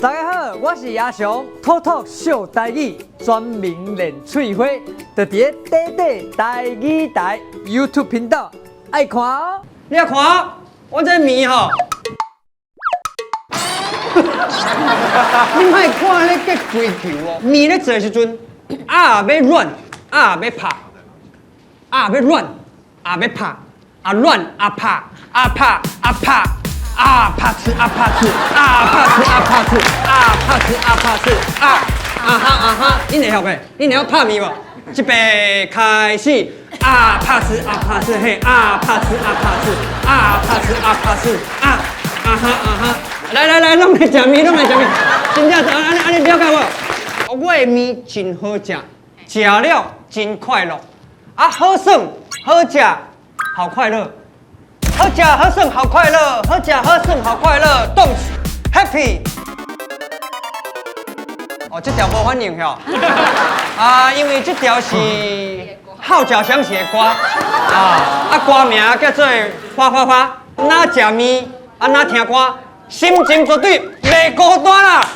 大家好，我是阿翔，吐吐秀台语，专门练嘴花，就伫短短台语台 YouTube 频道，爱看哦。你啊看，我这面吼，你莫看咧结规球哦，面咧做的时阵，要软，要拍，要软，要拍，软拍，拍，拍吃，拍吃，拍吃，拍吃，拍吃，拍吃，哈，你会晓袂？你会晓拍面无？预备开始，拍吃，拍吃，嘿，拍吃，拍吃，拍吃，拍吃，哈，来，拢来食面，拢来食面，真正安尼了解无？我的面真好食，食了真快乐，好耍好食好快乐。好吃好耍好快乐，好吃好耍好快乐，动词 happy。哦，这条无反应吼。因为这条是号角响起的歌歌名叫做花，哪食面哪听歌，心情绝对袂孤单啦。